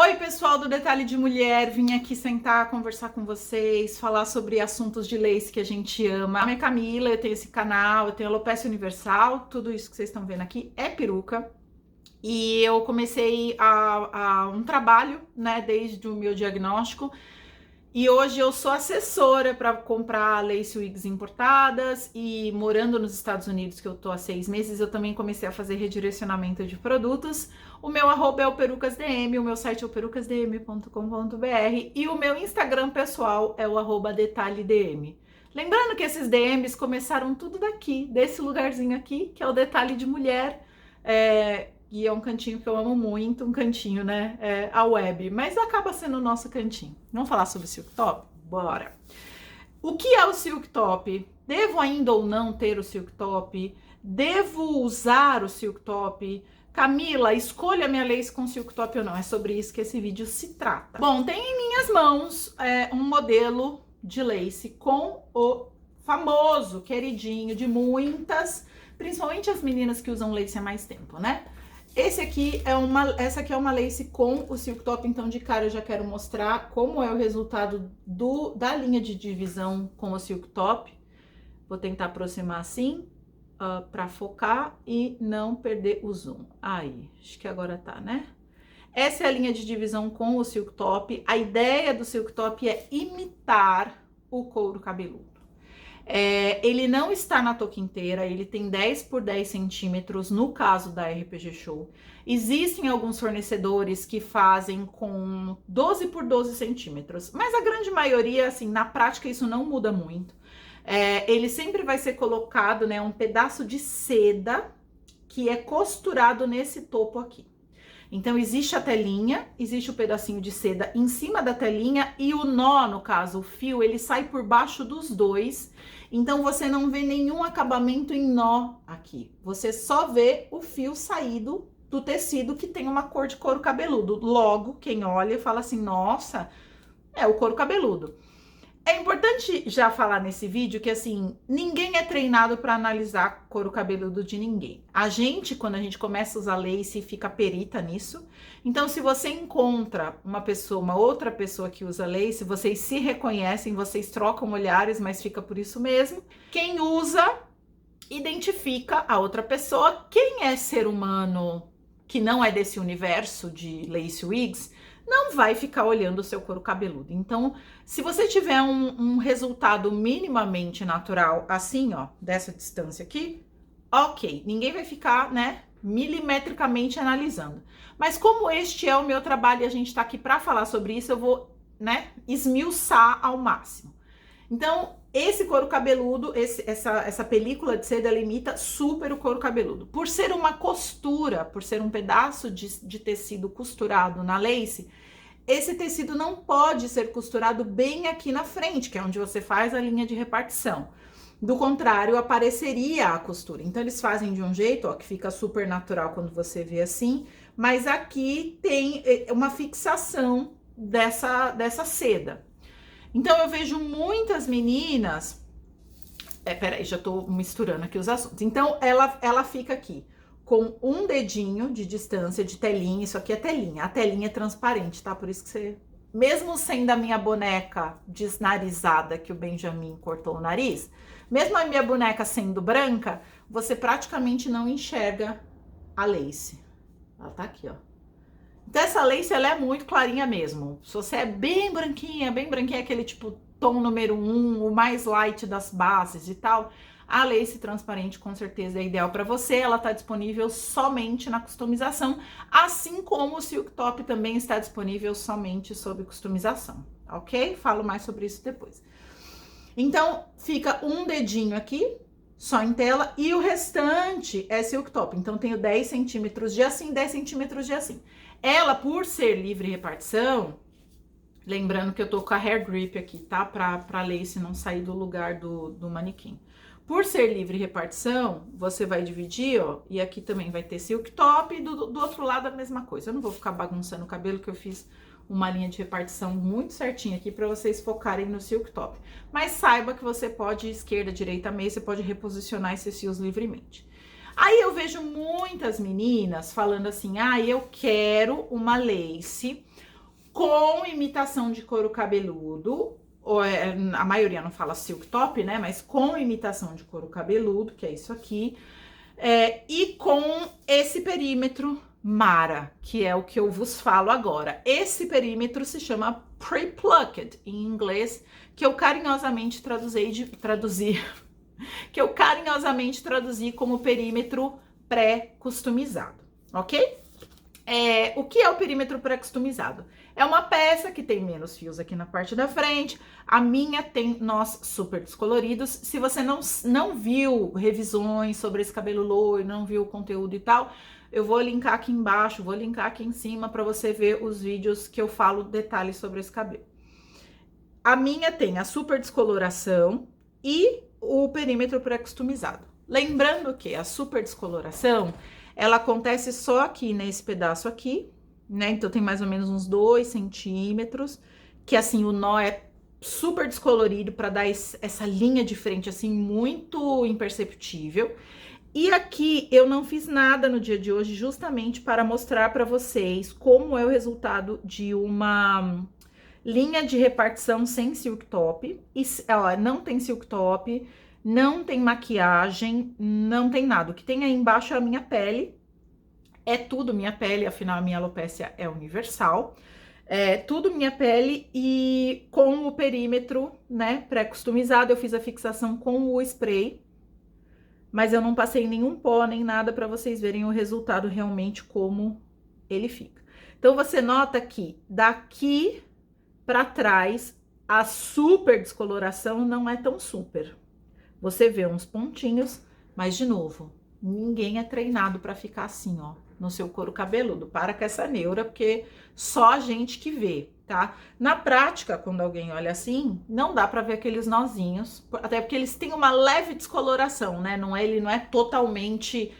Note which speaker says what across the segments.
Speaker 1: Oi, pessoal do Detalhe de Mulher, vim aqui sentar, conversar com vocês, falar sobre assuntos de lace que a gente ama. Meu nome é Camila, eu tenho esse canal, eu tenho alopecia universal, tudo isso que vocês estão vendo aqui é peruca. E eu comecei um trabalho, né, desde o meu diagnóstico. E hoje eu sou assessora para comprar lace wigs importadas e morando nos Estados Unidos, que eu tô há 6 meses, eu também comecei a fazer redirecionamento de produtos. O meu arroba é o perucasdm, o meu site é o perucasdm.com.br e o meu Instagram pessoal é o arroba detalhedm. Lembrando que esses DMs começaram tudo daqui, desse lugarzinho aqui, que é o Detalhe de Mulher. E é um cantinho que eu amo muito, um cantinho, né, a web, mas acaba sendo o nosso cantinho. Vamos falar sobre silk top? Bora! O que é o silk top? Devo ainda ou não ter o silk top? Devo usar o silk top? Camila, escolha minha lace com silk top ou não? É sobre isso que esse vídeo se trata. Bom, tem em minhas mãos um modelo de lace com o famoso, queridinho de muitas, principalmente as meninas que usam lace há mais tempo, né? Essa aqui é uma lace com o silk top, então de cara eu já quero mostrar como é o resultado da linha de divisão com o silk top. Vou tentar aproximar assim, para focar e não perder o zoom. Aí, acho que agora tá, né? Essa é a linha de divisão com o silk top. A ideia do silk top é imitar o couro cabeludo. Ele não está na touca inteira, ele tem 10 por 10 centímetros no caso da RPG Show. Existem alguns fornecedores que fazem com 12 por 12 centímetros, mas a grande maioria, assim, na prática isso não muda muito. Ele sempre vai ser colocado, né, um pedaço de seda que é costurado nesse topo aqui. Então, existe a telinha, existe o pedacinho de seda em cima da telinha e o nó, no caso, o fio, ele sai por baixo dos dois. Então, você não vê nenhum acabamento em nó aqui. Você só vê o fio saído do tecido que tem uma cor de couro cabeludo. Logo, quem olha fala assim, nossa, é o couro cabeludo. É importante já falar nesse vídeo que, assim, ninguém é treinado para analisar couro cabeludo de ninguém. A gente, quando a gente começa a usar lace, fica perita nisso. Então, se você encontra uma outra pessoa que usa lace, vocês se reconhecem, vocês trocam olhares, mas fica por isso mesmo. Quem usa, identifica a outra pessoa. Quem é ser humano que não é desse universo de lace wigs, não vai ficar olhando o seu couro cabeludo. Então, se você tiver um resultado minimamente natural, assim, ó, dessa distância aqui, ok, ninguém vai ficar, né, milimetricamente analisando. Mas como este é o meu trabalho e a gente tá aqui para falar sobre isso, eu vou, né, esmiuçar ao máximo. Então, esse couro cabeludo, essa película de seda, ela imita super o couro cabeludo. Por ser uma costura, por ser um pedaço de tecido costurado na lace, esse tecido não pode ser costurado bem aqui na frente, que é onde você faz a linha de repartição. Do contrário, apareceria a costura. Então, eles fazem de um jeito, ó, que fica super natural quando você vê assim, mas aqui tem uma fixação dessa seda. Então, eu vejo muitas meninas... peraí, já tô misturando aqui os assuntos. Então, ela fica aqui com um dedinho de distância de telinha. Isso aqui é telinha. A telinha é transparente, tá? Por isso que você... Mesmo sendo a minha boneca desnarizada, que o Benjamin cortou o nariz, mesmo a minha boneca sendo branca, você praticamente não enxerga a lace. Ela tá aqui, ó. Então, essa lace, ela é muito clarinha mesmo. Se você é bem branquinha, aquele tipo tom número 1, o mais light das bases e tal, a lace transparente com certeza é ideal para você. Ela tá disponível somente na customização, assim como o silk top também está disponível somente sob customização, ok? Falo mais sobre isso depois. Então, fica um dedinho aqui, só em tela, e o restante é silk top. Então, tenho 10 centímetros de assim, 10 centímetros de assim. Ela, por ser livre repartição, lembrando que eu tô com a hair grip aqui, tá? Pra lace não sair do lugar do manequim. Por ser livre repartição, você vai dividir, ó, e aqui também vai ter silk top, e do outro lado a mesma coisa. Eu não vou ficar bagunçando o cabelo, que eu fiz uma linha de repartição muito certinha aqui para vocês focarem no silk top. Mas saiba que você pode, esquerda, direita, meia, você pode reposicionar esses fios livremente. Aí eu vejo muitas meninas falando assim, ah, eu quero uma lace com imitação de couro cabeludo, a maioria não fala silk top, né? Mas com imitação de couro cabeludo, que é isso aqui, e com esse perímetro Mara, que é o que eu vos falo agora. Esse perímetro se chama pre-plucked em inglês, que eu carinhosamente traduzi como perímetro pré-customizado, ok? O que é o perímetro pré-customizado? É uma peça que tem menos fios aqui na parte da frente. A minha tem nós super descoloridos. Se você não viu revisões sobre esse cabelo loiro, não viu o conteúdo e tal, eu vou linkar aqui embaixo, vou linkar aqui em cima para você ver os vídeos que eu falo detalhes sobre esse cabelo. A minha tem a super descoloração e o perímetro pré-customizado. Lembrando que a super descoloração, ela acontece só aqui nesse pedaço aqui, né? Então tem mais ou menos uns 2 centímetros, que assim o nó é super descolorido para dar essa linha de frente assim muito imperceptível. E aqui eu não fiz nada no dia de hoje justamente para mostrar para vocês como é o resultado de uma linha de repartição sem silk top. E, ó, não tem silk top, não tem maquiagem, não tem nada. O que tem aí embaixo é a minha pele. É tudo minha pele, afinal a minha alopécia é universal. É tudo minha pele e com o perímetro, né, pré-customizado. Eu fiz a fixação com o spray, mas eu não passei nenhum pó nem nada para vocês verem o resultado realmente como ele fica. Então você nota que daqui para trás a super descoloração não é tão super. Você vê uns pontinhos, mas de novo, ninguém é treinado para ficar assim, ó, no seu couro cabeludo. Para com essa neura, porque só a gente que vê, tá? Na prática, quando alguém olha assim, não dá para ver aqueles nozinhos, até porque eles têm uma leve descoloração, né? Ele não é totalmente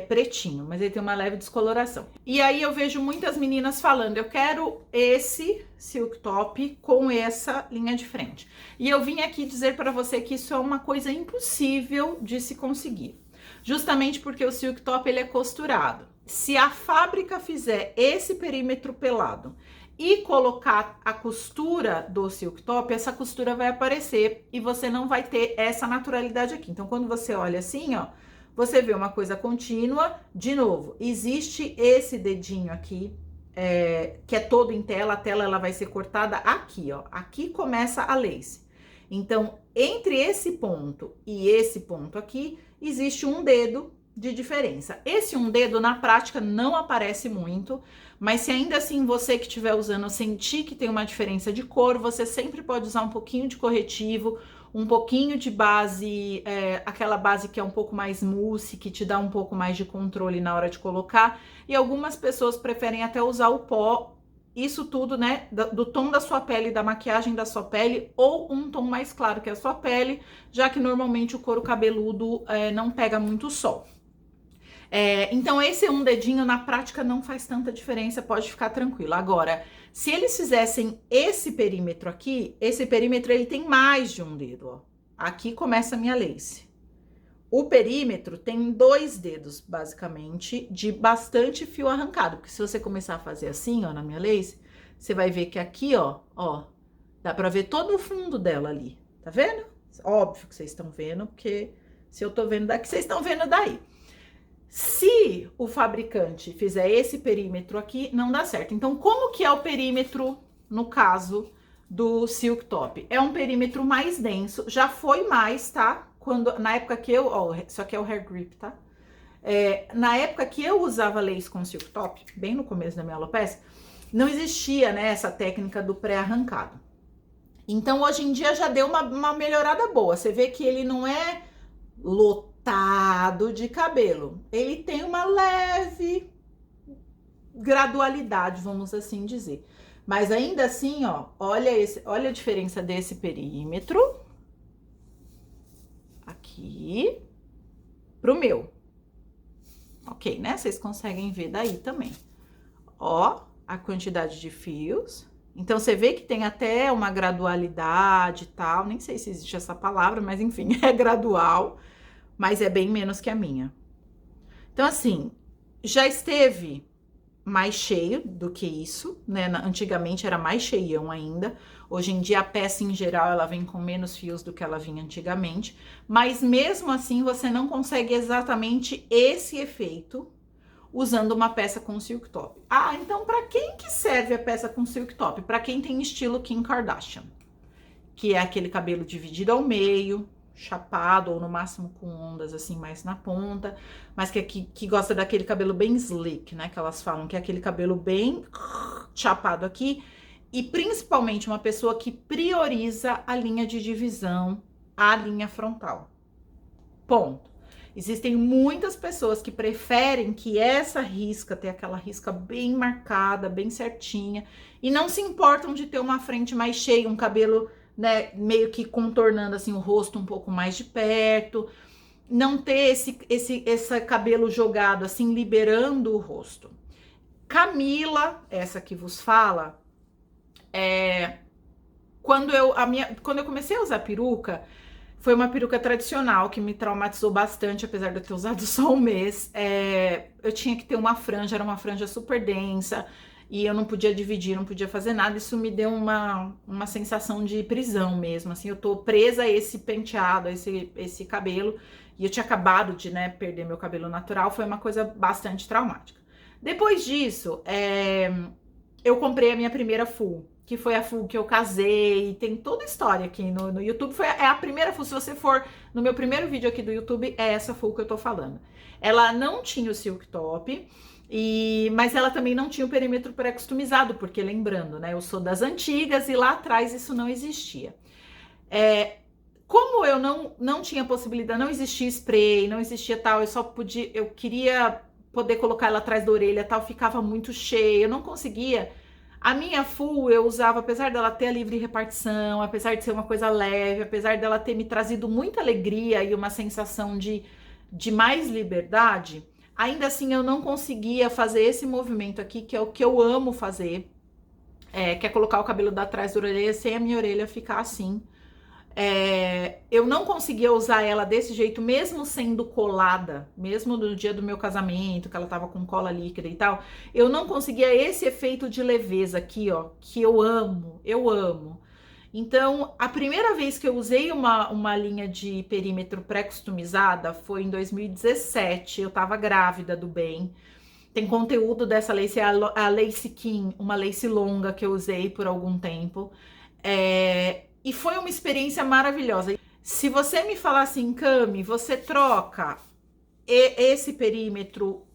Speaker 1: pretinho, mas ele tem uma leve descoloração. E aí eu vejo muitas meninas falando, eu quero esse silk top com essa linha de frente. E eu vim aqui dizer para você que isso é uma coisa impossível de se conseguir. Justamente porque o silk top ele é costurado. Se a fábrica fizer esse perímetro pelado e colocar a costura do silk top, essa costura vai aparecer e você não vai ter essa naturalidade aqui. Então, quando você olha assim, ó, você vê uma coisa contínua. De novo, existe esse dedinho aqui, que é todo em tela. A tela ela vai ser cortada aqui, ó. Aqui começa a lace. Então, entre esse ponto e esse ponto aqui, existe um dedo de diferença. Esse um dedo, na prática, não aparece muito, mas se ainda assim você que estiver usando sentir que tem uma diferença de cor, você sempre pode usar um pouquinho de corretivo, um pouquinho de base, aquela base que é um pouco mais mousse, que te dá um pouco mais de controle na hora de colocar, e algumas pessoas preferem até usar o pó. Isso tudo, né, do tom da sua pele, da maquiagem da sua pele, ou um tom mais claro que a sua pele, já que normalmente o couro cabeludo não pega muito sol. Então esse um dedinho na prática não faz tanta diferença, pode ficar tranquilo. Agora, se eles fizessem esse perímetro aqui, esse perímetro ele tem mais de um dedo, ó. Aqui começa a minha lace. O perímetro tem 2 dedos, basicamente, de bastante fio arrancado. Porque se você começar a fazer assim, ó, na minha lace, você vai ver que aqui, ó, dá pra ver todo o fundo dela ali. Tá vendo? Óbvio que vocês estão vendo, porque se eu tô vendo daqui, vocês estão vendo daí. Se o fabricante fizer esse perímetro aqui, não dá certo. Então, como que é o perímetro, no caso do silk top? É um perímetro mais denso, já foi mais, tá? Na época que isso aqui é o hair grip, tá? Na época que eu usava lace com silk top, bem no começo da minha alopecia, não existia, né, essa técnica do pré-arrancado. Então, hoje em dia já deu uma melhorada boa. Você vê que ele não é lotado de cabelo. Ele tem uma leve gradualidade, vamos assim dizer. Mas ainda assim, ó, olha a diferença desse perímetro aqui pro meu. Ok, né? Vocês conseguem ver daí também. Ó, a quantidade de fios. Então, você vê que tem até uma gradualidade e tal. Nem sei se existe essa palavra, mas enfim, é gradual. Mas é bem menos que a minha. Então, assim, já esteve mais cheio do que isso, né? Antigamente era mais cheião ainda. Hoje em dia a peça em geral ela vem com menos fios do que ela vinha antigamente, mas mesmo assim você não consegue exatamente esse efeito usando uma peça com silk top. Ah, então para quem que serve a peça com silk top? Para quem tem estilo Kim Kardashian, que é aquele cabelo dividido ao meio, chapado ou no máximo com ondas assim mais na ponta, mas que gosta daquele cabelo bem slick, né? Que elas falam que é aquele cabelo bem chapado aqui, e principalmente uma pessoa que prioriza a linha de divisão, a linha frontal. Ponto. Existem muitas pessoas que preferem que essa risca, ter aquela risca bem marcada, bem certinha, e não se importam de ter uma frente mais cheia, um cabelo, né, meio que contornando assim o rosto um pouco mais de perto, não ter esse cabelo jogado assim, liberando o rosto. Camila, essa que vos fala, quando eu comecei a usar peruca, foi uma peruca tradicional que me traumatizou bastante, apesar de eu ter usado só um mês. Eu tinha que ter uma franja, era uma franja super densa, e eu não podia dividir, não podia fazer nada. Isso me deu uma sensação de prisão mesmo, assim, eu tô presa a esse penteado, a esse cabelo, e eu tinha acabado de, né, perder meu cabelo natural, foi uma coisa bastante traumática. Depois disso, eu comprei a minha primeira full, que foi a full que eu casei, tem toda a história aqui no YouTube, é a primeira full. Se você for no meu primeiro vídeo aqui do YouTube, é essa full que eu tô falando. Ela não tinha o silk top, mas ela também não tinha o perímetro pré-customizado, porque lembrando, né, eu sou das antigas e lá atrás isso não existia. Como eu não tinha possibilidade, não existia spray, não existia tal, eu queria poder colocar ela atrás da orelha, tal, ficava muito cheia, eu não conseguia. A minha full eu usava, apesar dela ter a livre repartição, apesar de ser uma coisa leve, apesar dela ter me trazido muita alegria e uma sensação de mais liberdade, ainda assim eu não conseguia fazer esse movimento aqui, que é o que eu amo fazer, que é colocar o cabelo da trás da orelha sem a minha orelha ficar assim. Eu não conseguia usar ela desse jeito, mesmo sendo colada, mesmo no dia do meu casamento, que ela tava com cola líquida e tal, eu não conseguia esse efeito de leveza aqui, ó, que eu amo, eu amo. Então, a primeira vez que eu usei uma linha de perímetro pré-customizada foi em 2017, eu tava grávida do bem. Tem conteúdo dessa lace, a Lace King, uma lace longa que eu usei por algum tempo. E foi uma experiência maravilhosa. Se você me falar assim, Cami, você troca esse perímetro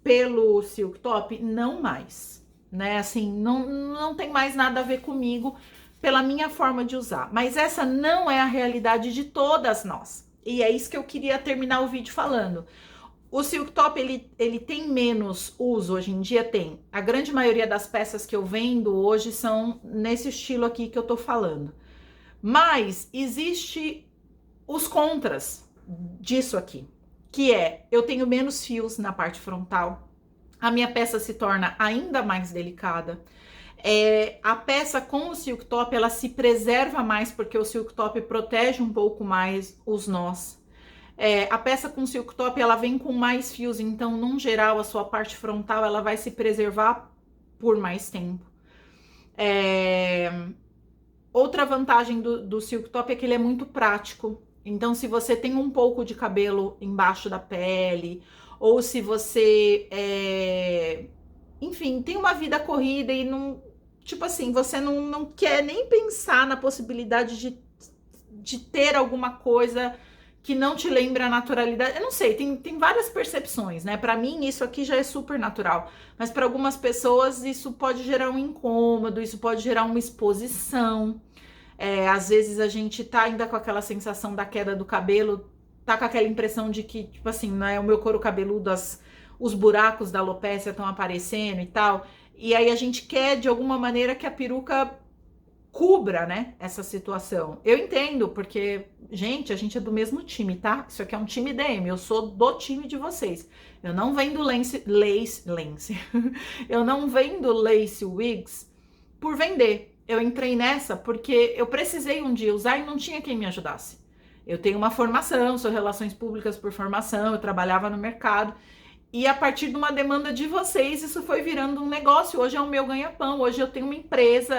Speaker 1: pelo silk top? Não mais, né? Assim, não tem mais nada a ver comigo pela minha forma de usar. Mas essa não é a realidade de todas nós. E é isso que eu queria terminar o vídeo falando. O silk top, ele tem menos uso hoje em dia? Tem. A grande maioria das peças que eu vendo hoje são nesse estilo aqui que eu tô falando. Mas existe os contras disso aqui, que eu tenho menos fios na parte frontal, a minha peça se torna ainda mais delicada. A peça com o silk top, ela se preserva mais, porque o silk top protege um pouco mais os nós. A peça com silk top, ela vem com mais fios, então, num geral, a sua parte frontal, ela vai se preservar por mais tempo. Outra vantagem do silk top é que ele é muito prático. Então, se você tem um pouco de cabelo embaixo da pele, ou se você, enfim, tem uma vida corrida e não, tipo assim, você não quer nem pensar na possibilidade de ter alguma coisa que não te lembra a naturalidade. Eu não sei, tem várias percepções, né? Para mim, isso aqui já é super natural, mas para algumas pessoas isso pode gerar um incômodo, isso pode gerar uma exposição. Às vezes a gente tá ainda com aquela sensação da queda do cabelo, tá com aquela impressão de que, tipo assim, né, o meu couro cabeludo, os buracos da alopécia estão aparecendo e tal. E aí a gente quer, de alguma maneira, que a peruca cubra, né, essa situação. Eu entendo, porque, gente, a gente é do mesmo time, tá? Isso aqui é um time DM, eu sou do time de vocês. Eu não vendo lace eu não vendo lace wigs por vender. Eu entrei nessa porque eu precisei um dia usar e não tinha quem me ajudasse. Eu tenho uma formação, sou relações públicas por formação, eu trabalhava no mercado E a partir de uma demanda de vocês, isso foi virando um negócio. Hoje é o meu ganha-pão, hoje eu tenho uma empresa,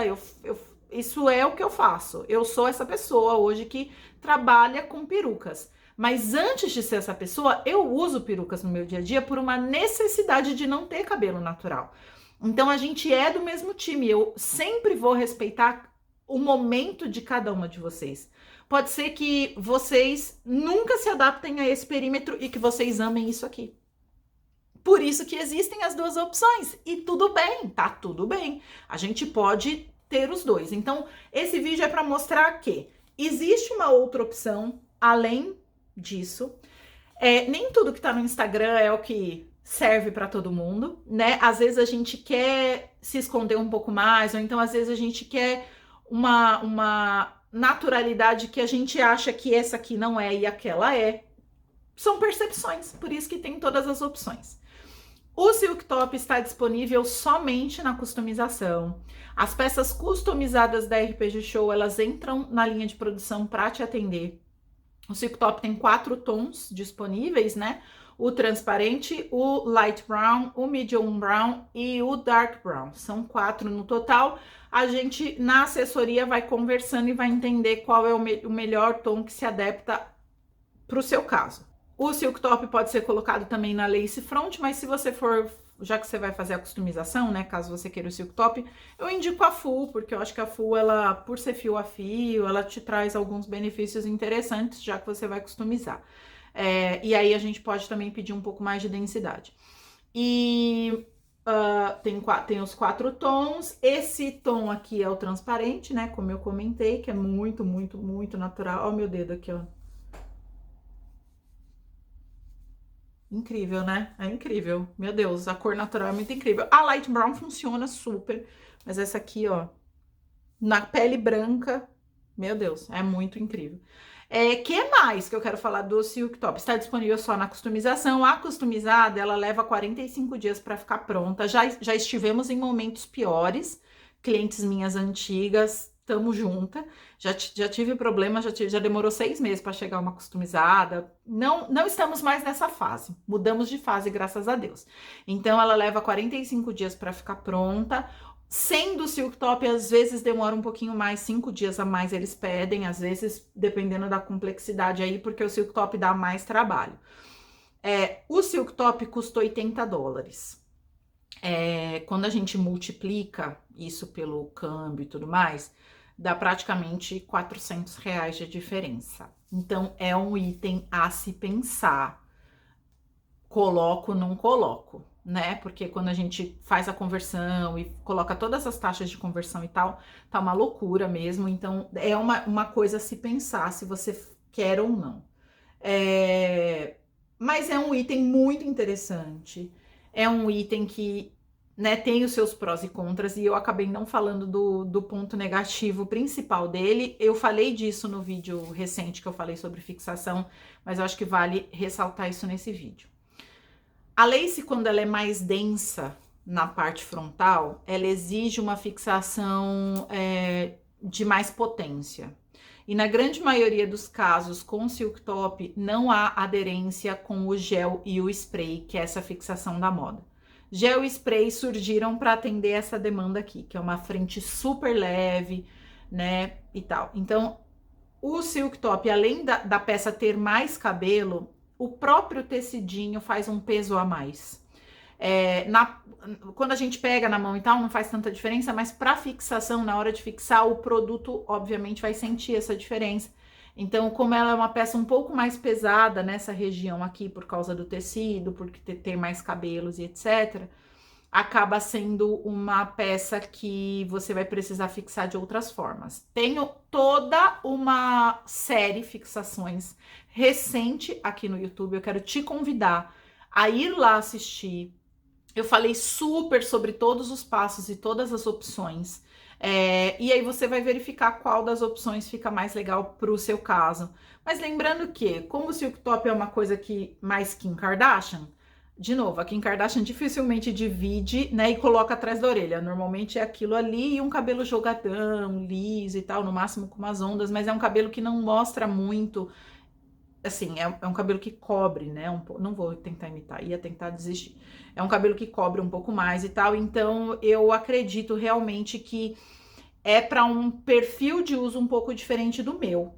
Speaker 1: isso é o que eu faço. Eu sou essa pessoa hoje que trabalha com perucas. Mas antes de ser essa pessoa, eu uso perucas no meu dia a dia por uma necessidade de não ter cabelo natural. Então a gente é do mesmo time. Eu sempre vou respeitar o momento de cada uma de vocês. Pode ser que vocês nunca se adaptem a esse perímetro e que vocês amem isso aqui. Por isso que existem as duas opções. E tudo bem, tá tudo bem. A gente pode ter os dois. Então, esse vídeo é para mostrar que existe uma outra opção além disso. Nem tudo que tá no Instagram é o que serve para todo mundo, né? Às vezes a gente quer se esconder um pouco mais, ou então às vezes a gente quer uma naturalidade que a gente acha que essa aqui não é e aquela é. São percepções, por isso que tem todas as opções. O Silk Top está disponível somente na customização. As peças customizadas da RPG Show, elas entram na linha de produção para te atender. O Silk Top tem 4 tons disponíveis, né? O transparente, o light brown, o medium brown e o dark brown. São 4 no total. A gente, na assessoria, vai conversando e vai entender qual é o melhor tom que se adapta para o seu caso. O Silk Top pode ser colocado também na lace front, mas se você for, já que você vai fazer a customização, né, caso você queira o Silk Top, eu indico a full, porque eu acho que a full, ela, por ser fio a fio, ela te traz alguns benefícios interessantes, já que você vai customizar. E aí a gente pode também pedir um pouco mais de densidade. E tem os 4 tons. Esse tom aqui é o transparente, né, como eu comentei, que é muito, muito, muito natural. Ó o meu dedo aqui, ó. Incrível, né? É incrível. Meu Deus, a cor natural é muito incrível. A light brown funciona super, mas essa aqui, ó, na pele branca, meu Deus, é muito incrível. Que mais que eu quero falar do Silk Top? Está disponível só na customização. A customizada, ela leva 45 dias para ficar pronta. Já estivemos em momentos piores. Clientes minhas antigas, tamo junta. Já tive problema, já demorou 6 meses para chegar uma customizada. Não estamos mais nessa fase. Mudamos de fase, graças a Deus. Então, ela leva 45 dias para ficar pronta. Sendo o Silk Top, às vezes demora um pouquinho mais, 5 dias a mais eles pedem, às vezes, dependendo da complexidade aí, porque o Silk Top dá mais trabalho. O Silk Top custa $80. Quando a gente multiplica isso pelo câmbio e tudo mais, dá praticamente R$ 400 de diferença. Então, é um item a se pensar. Coloco, não coloco, né? Porque quando a gente faz a conversão e coloca todas as taxas de conversão e tal, tá uma loucura mesmo. Então, é uma coisa a se pensar se você quer ou não. Mas é um item muito interessante. É um item que, né, tem os seus prós e contras, e eu acabei não falando do ponto negativo principal dele. Eu falei disso no vídeo recente que eu falei sobre fixação, mas eu acho que vale ressaltar isso nesse vídeo. A lace, quando ela é mais densa na parte frontal, ela exige uma fixação de mais potência. E na grande maioria dos casos, com o Silk Top, não há aderência com o gel e o spray, que é essa fixação da moda. Gel e spray surgiram para atender essa demanda aqui, que é uma frente super leve, né, e tal. Então, o Silk Top, além da peça ter mais cabelo, o próprio tecidinho faz um peso a mais. Quando a gente pega na mão e tal, não faz tanta diferença, mas para fixação, na hora de fixar, o produto, obviamente, vai sentir essa diferença. Então, como ela é uma peça um pouco mais pesada nessa região aqui, por causa do tecido, porque tem mais cabelos e etc., acaba sendo uma peça que você vai precisar fixar de outras formas. Tenho toda uma série de fixações recente aqui no YouTube, eu quero te convidar a ir lá assistir. Eu falei super sobre todos os passos e todas as opções. E aí você vai verificar qual das opções fica mais legal para o seu caso. Mas lembrando que, como o Silk Top é uma coisa que mais Kim Kardashian, de novo, a Kim Kardashian dificilmente divide, né, e coloca atrás da orelha. Normalmente é aquilo ali e um cabelo jogadão, liso e tal, no máximo com umas ondas, mas é um cabelo que não mostra muito assim, é um cabelo que cobre, né? Não vou tentar imitar, ia tentar desistir. É um cabelo que cobre um pouco mais e tal, então eu acredito realmente que é para um perfil de uso um pouco diferente do meu.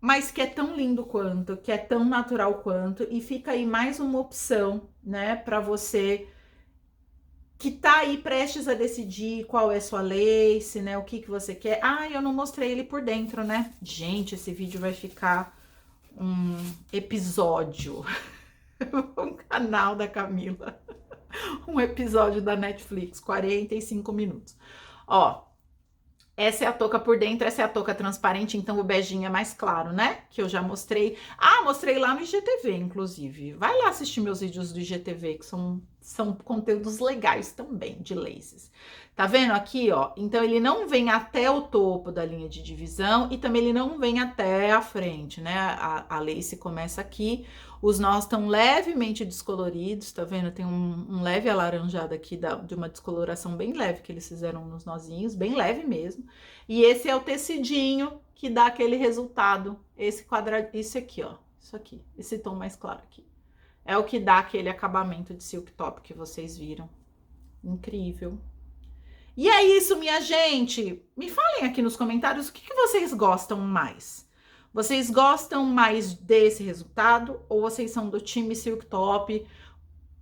Speaker 1: Mas que é tão lindo quanto, que é tão natural quanto, e fica aí mais uma opção, né, para você que tá aí prestes a decidir qual é sua lace, né, o que você quer. Ah, eu não mostrei ele por dentro, né? Gente, esse vídeo vai ficar um episódio, um canal da Camila, um episódio da Netflix, 45 minutos. Ó, essa é a touca por dentro, essa é a touca transparente, então o beijinho é mais claro, né? Que eu já mostrei. Ah, mostrei lá no IGTV, inclusive. Vai lá assistir meus vídeos do IGTV, que são conteúdos legais também, de laces. Tá vendo aqui, ó? Então ele não vem até o topo da linha de divisão e também ele não vem até a frente, né? A lace começa aqui. Os nós estão levemente descoloridos, tá vendo? Tem um leve alaranjado aqui de uma descoloração bem leve que eles fizeram nos nozinhos, bem leve mesmo. E esse é o tecidinho que dá aquele resultado, esse quadrado, isso aqui, ó, isso aqui, esse tom mais claro aqui. É o que dá aquele acabamento de silk top que vocês viram. Incrível. E é isso, minha gente. Me falem aqui nos comentários o que vocês gostam mais. Vocês gostam mais desse resultado ou vocês são do time silk top?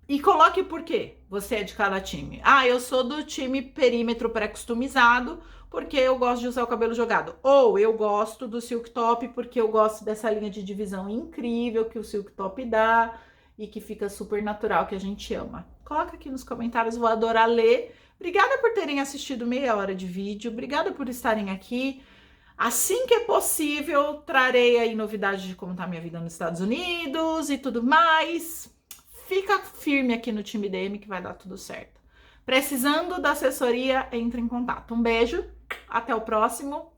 Speaker 1: E coloque por quê você é de cada time. Ah, eu sou do time perímetro pré-customizado porque eu gosto de usar o cabelo jogado. Ou eu gosto do silk top porque eu gosto dessa linha de divisão incrível que o silk top dá e que fica super natural, que a gente ama. Coloca aqui nos comentários, vou adorar ler. Obrigada por terem assistido meia hora de vídeo. Obrigada por estarem aqui. Assim que é possível, trarei aí novidades de como tá minha vida nos Estados Unidos e tudo mais. Fica firme aqui no time DM que vai dar tudo certo. Precisando da assessoria, entre em contato. Um beijo, até o próximo.